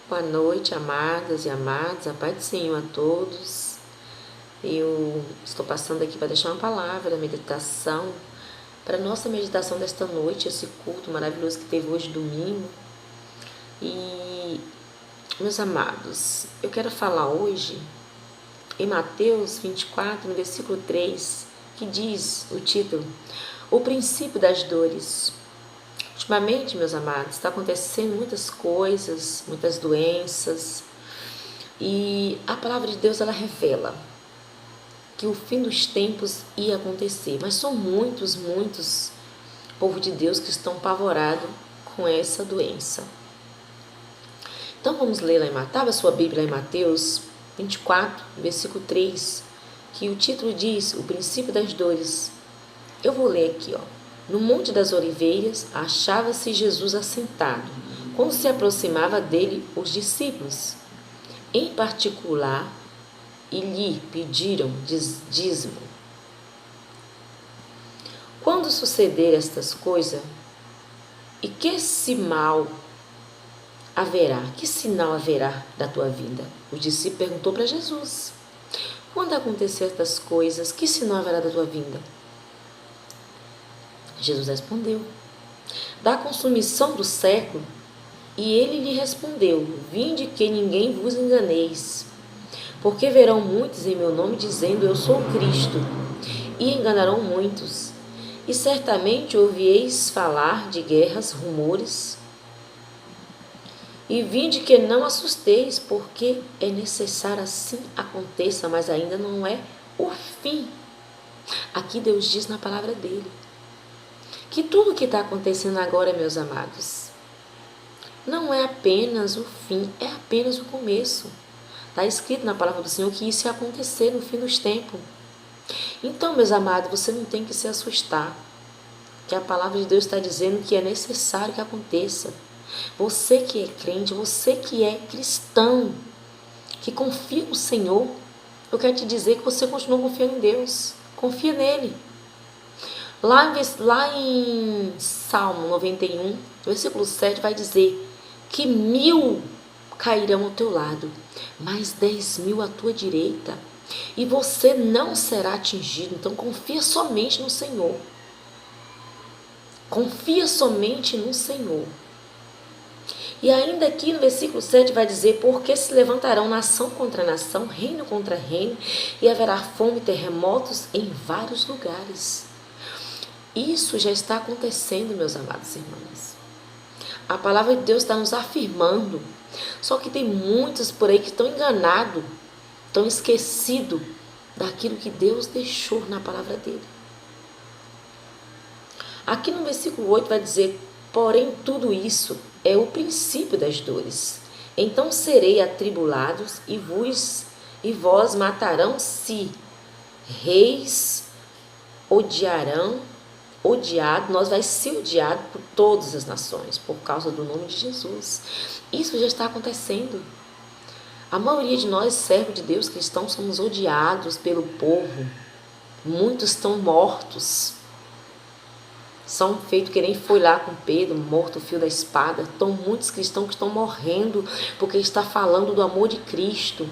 Boa noite, amadas e amados, a paz do Senhor a todos. Eu estou passando aqui para deixar uma palavra, meditação, para a nossa meditação desta noite, esse culto maravilhoso que teve hoje, domingo. E, meus amados, eu quero falar hoje em Mateus 24, no versículo 3, que diz o título, O princípio das dores. Ultimamente, meus amados, está acontecendo muitas coisas, muitas doenças, e a palavra de Deus, ela revela que o fim dos tempos ia acontecer, mas são muitos povo de Deus que estão apavorados com essa doença. Então vamos ler lá em Mateus, a sua Bíblia em Mateus 24, versículo 3, que o título diz, o princípio das dores. Eu vou ler aqui, ó. No Monte das Oliveiras, achava-se Jesus assentado, quando se aproximava dele os discípulos, em particular, e lhe pediram dízimo. Quando suceder estas coisas, e que sinal haverá? Que sinal haverá da tua vinda? O discípulo perguntou para Jesus. Quando acontecer estas coisas, que sinal haverá da tua vinda? Jesus respondeu, da consumição do século. E ele lhe respondeu, vinde que ninguém vos enganeis, porque verão muitos em meu nome dizendo, eu sou Cristo, e enganarão muitos. E certamente ouvi-eis falar de guerras, rumores. E vinde que não assusteis, porque é necessário assim aconteça, mas ainda não é o fim. Aqui Deus diz na palavra dele, que tudo que está acontecendo agora, meus amados, não é apenas o fim, é apenas o começo. Está escrito na palavra do Senhor que isso ia acontecer no fim dos tempos. Então, meus amados, você não tem que se assustar, que a palavra de Deus está dizendo que é necessário que aconteça. Você que é crente, você que é cristão, que confia no Senhor, eu quero te dizer que você continua confiando em Deus. Confia nele. Lá em Salmo 91, versículo 7, vai dizer que 1000 cairão ao teu lado, mas 10.000 à tua direita, e você não será atingido. Então confia somente no Senhor. Confia somente no Senhor. E ainda aqui no versículo 7 vai dizer, porque se levantarão nação contra nação, reino contra reino, e haverá fome e terremotos em vários lugares. Isso já está acontecendo, meus amados irmãos. A palavra de Deus está nos afirmando. Só que tem muitos por aí que estão enganados, estão esquecidos daquilo que Deus deixou na palavra dele. Aqui no versículo 8 vai dizer, porém tudo isso é o princípio das dores. Então serei atribulados e vós matarão-se. Reis nós vai ser odiado por todas as nações, por causa do nome de Jesus. Isso já está acontecendo. A maioria de nós, servos de Deus, cristãos, somos odiados pelo povo. Muitos estão mortos. São feitos que nem foi lá com Pedro, morto o fio da espada. Estão muitos cristãos que estão morrendo, porque está falando do amor de Cristo.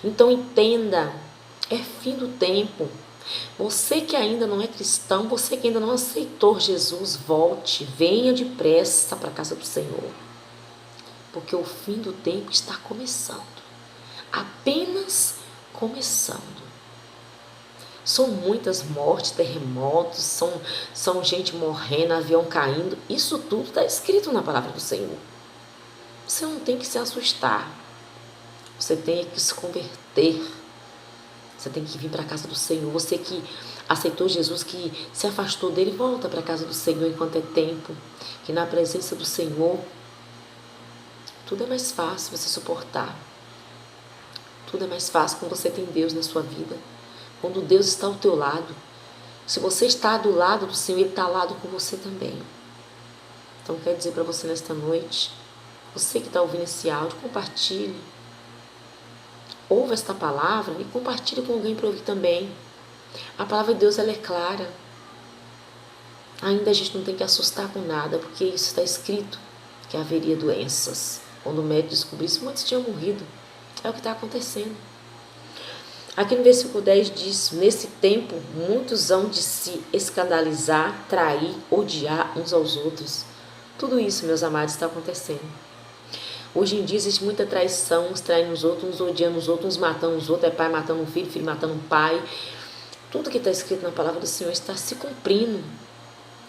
Então entenda, é fim do tempo. Você que ainda não é cristão, você que ainda não aceitou Jesus, volte, venha depressa para a casa do Senhor. Porque o fim do tempo está começando. Apenas começando. São muitas mortes, terremotos, são gente morrendo, avião caindo. Isso tudo está escrito na palavra do Senhor. Você não tem que se assustar. Você tem que se converter. Você tem que vir para a casa do Senhor. Você que aceitou Jesus, que se afastou dele, volta para a casa do Senhor enquanto é tempo. Que na presença do Senhor, tudo é mais fácil você suportar. Tudo é mais fácil quando você tem Deus na sua vida. Quando Deus está ao teu lado. Se você está do lado do Senhor, Ele está ao lado com você também. Então, eu quero dizer para você nesta noite, você que está ouvindo esse áudio, compartilhe. Ouve esta palavra e compartilhe com alguém para ouvir também. A palavra de Deus, ela é clara. Ainda a gente não tem que assustar com nada, porque isso está escrito, que haveria doenças, Quando o médico descobrisse, muitos tinham morrido. É o que está acontecendo. Aqui no versículo 10 diz: nesse tempo, muitos hão de se escandalizar, trair, odiar uns aos outros. Tudo isso, meus amados, está acontecendo. Hoje em dia existe muita traição, uns traindo os outros, uns odiando os outros, uns matando os outros, é pai matando um filho, filho matando um pai. Tudo que está escrito na palavra do Senhor está se cumprindo.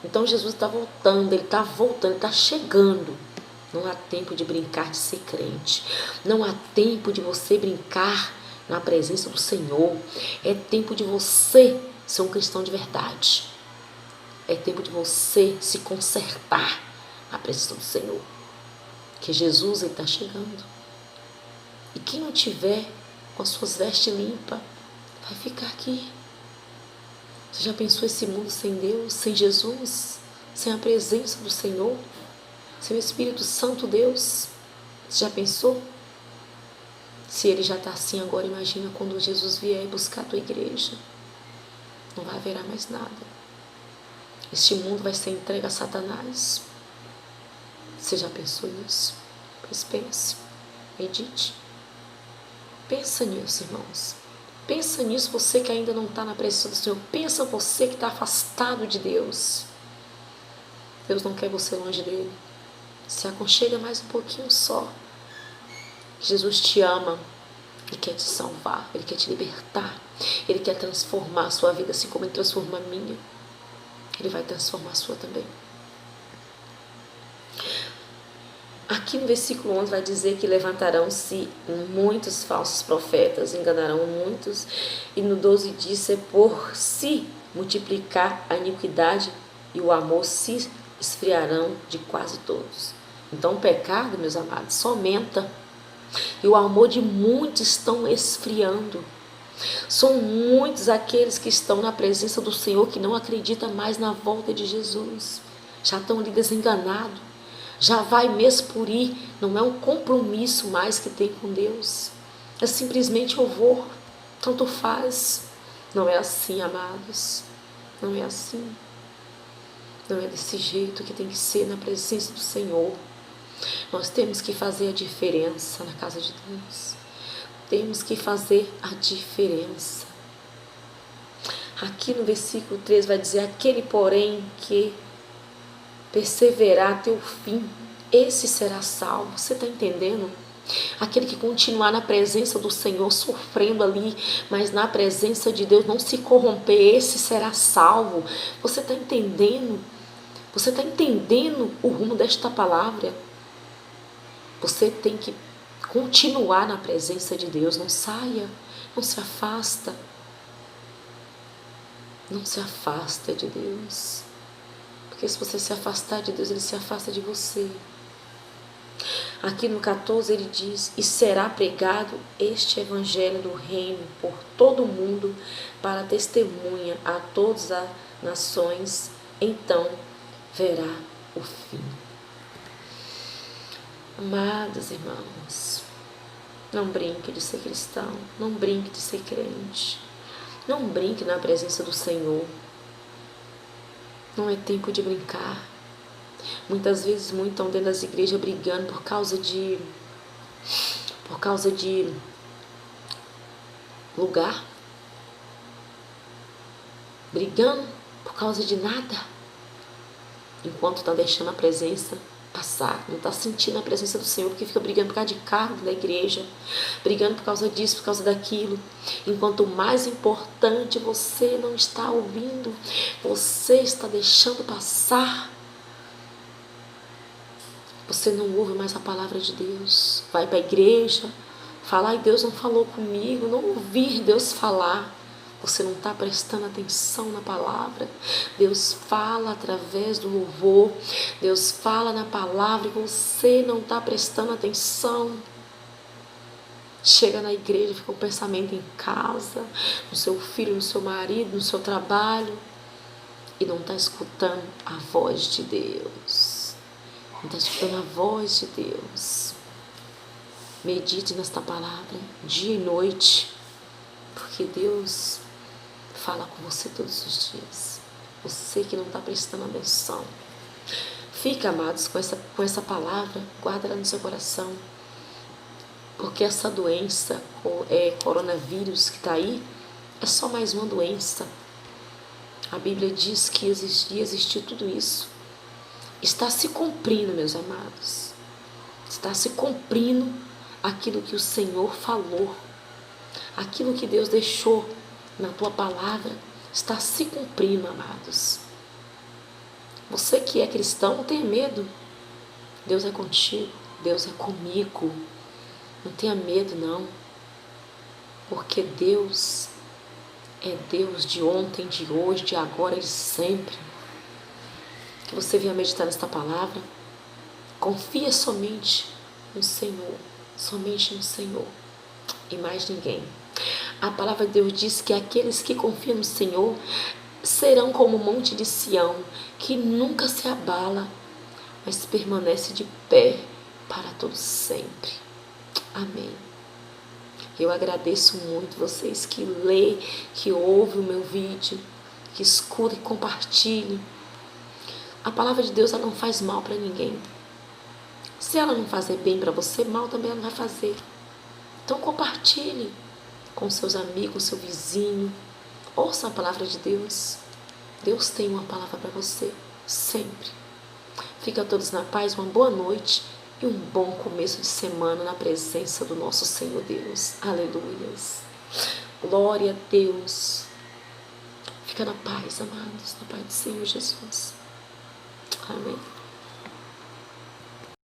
Então Jesus está voltando, Ele está chegando. Não há tempo de brincar de ser crente. Não há tempo de você brincar na presença do Senhor. É tempo de você ser um cristão de verdade. É tempo de você se consertar na presença do Senhor. Que Jesus está chegando. E quem não tiver com as suas vestes limpas, vai ficar aqui. Você já pensou esse mundo sem Deus, sem Jesus, sem a presença do Senhor, sem o Espírito Santo Deus? Você já pensou? Se Ele já está assim agora, imagina quando Jesus vier buscar a tua igreja. Não vai haver mais nada. Este mundo vai ser entregue a Satanás. Você já pensou nisso? Pois pense, medite. Pensa nisso, irmãos. Pensa nisso, você que ainda não está na presença do Senhor. Pensa você que está afastado de Deus. Deus não quer você longe dele. Se aconchega mais um pouquinho só. Jesus te ama. Ele quer te salvar. Ele quer te libertar. Ele quer transformar a sua vida assim como Ele transforma a minha. Ele vai transformar a sua também. Aqui no versículo 11 vai dizer que levantarão-se muitos falsos profetas, enganarão muitos. E no 12 diz: é por se multiplicar a iniquidade e o amor se esfriarão de quase todos. Então o pecado, meus amados, só aumenta. E o amor de muitos estão esfriando. São muitos aqueles que estão na presença do Senhor que não acreditam mais na volta de Jesus. Já estão ali desenganados. Já vai mês por ir, não é um compromisso mais que tem com Deus. É simplesmente eu vou, tanto faz. Não é assim, amados. Não é assim. Não é desse jeito que tem que ser na presença do Senhor. Nós temos que fazer a diferença na casa de Deus. Temos que fazer a diferença. Aqui no versículo 3 vai dizer: aquele, porém, que perseverar até o fim, esse será salvo. Você está entendendo? Aquele que continuar na presença do Senhor, sofrendo ali, mas na presença de Deus, não se corromper, esse será salvo. Você está entendendo? Você está entendendo o rumo desta palavra? Você tem que continuar na presença de Deus. Não saia, não se afasta. Não se afasta de Deus. Porque se você se afastar de Deus, Ele se afasta de você. Aqui no 14 ele diz: e será pregado este evangelho do reino por todo o mundo para testemunha a todas as nações, então verá o fim. Amados irmãos, não brinque de ser cristão, não brinque de ser crente, não brinque na presença do Senhor. Não é tempo de brincar. Muitas vezes muitos estão dentro das igrejas brigando por causa de lugar. Brigando por causa de nada. Enquanto estão deixando a presença passar. Não está sentindo a presença do Senhor porque fica brigando por causa de cargo da igreja. Brigando por causa disso, por causa daquilo. Enquanto o mais importante você não está ouvindo. Você está deixando passar. Você não ouve mais a palavra de Deus. Vai para a igreja, fala: ai, Deus não falou comigo. Não ouvir Deus falar. Você não está prestando atenção na palavra. Deus fala através do louvor. Deus fala na palavra e você não está prestando atenção. Chega na igreja, fica o pensamento em casa, no seu filho, no seu marido, no seu trabalho. E não está escutando a voz de Deus. Não está escutando a voz de Deus. Medite nesta palavra dia e noite, porque Deus fala com você todos os dias. Você que não está prestando atenção. Fica, amados, com essa palavra, guarda ela no seu coração. Porque essa doença, coronavírus que está aí, é só mais uma doença. A Bíblia diz que ia existir tudo isso. Está se cumprindo, meus amados. Está se cumprindo aquilo que o Senhor falou. Aquilo que Deus deixou na tua palavra está se cumprindo, amados. Você que é cristão, não tenha medo. Deus é contigo, Deus é comigo. Não tenha medo, não. Porque Deus é Deus de ontem, de hoje, de agora e de sempre. Que você venha meditar nesta palavra. Confia somente no Senhor. Somente no Senhor. E mais ninguém. A palavra de Deus diz que aqueles que confiam no Senhor serão como o monte de Sião, que nunca se abala, mas permanece de pé para todo sempre. Amém. Eu agradeço muito vocês que lêem, que ouvem o meu vídeo, que escutam e compartilham. A palavra de Deus ela não faz mal para ninguém. Se ela não fazer bem para você, mal também ela vai fazer. Então compartilhe com seus amigos, seu vizinho. Ouça a palavra de Deus. Deus tem uma palavra para você, sempre. Fica todos na paz, uma boa noite e um bom começo de semana na presença do nosso Senhor Deus. Aleluias. Glória a Deus. Fica na paz, amados, na paz do Senhor Jesus. Amém.